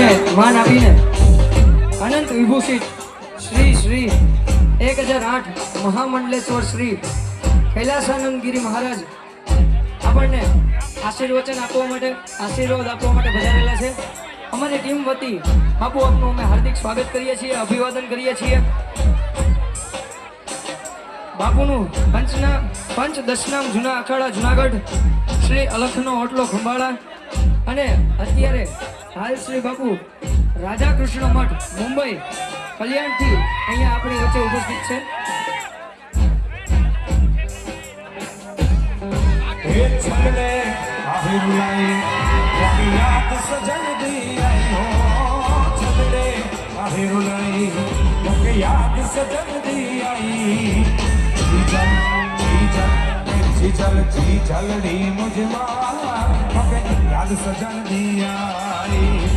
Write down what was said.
અને માન આપીને અનંત વિભૂષિત શ્રી શ્રી 1008 મહામંડલેશ્વર શ્રી કૈલાસાનંદ ગિરી મહારાજ આપણને આશીર્વચન આપવા માટે આશીર્વાદ આપવા માટે પધારેલા છે। અમારી ટીમ વતી બાપુ આપનું અમે હાર્દિક સ્વાગત કરીએ છીએ, અભિવાદન કરીએ છીએ। બાપુનું પંચ દશનામ જૂના અખાડા જુનાગઢ શ્રી અલખનો ઓટલો ખંભાળા અને અત્યારે હાલ શ્રી બાપુ રાધા કૃષ્ણ મઠ મુંબઈ કલ્યાણથી અહીંયા આપણી વચ્ચે ઉપસ્થિત છે। जी जलड़ी मुझे याद सजन दी आई।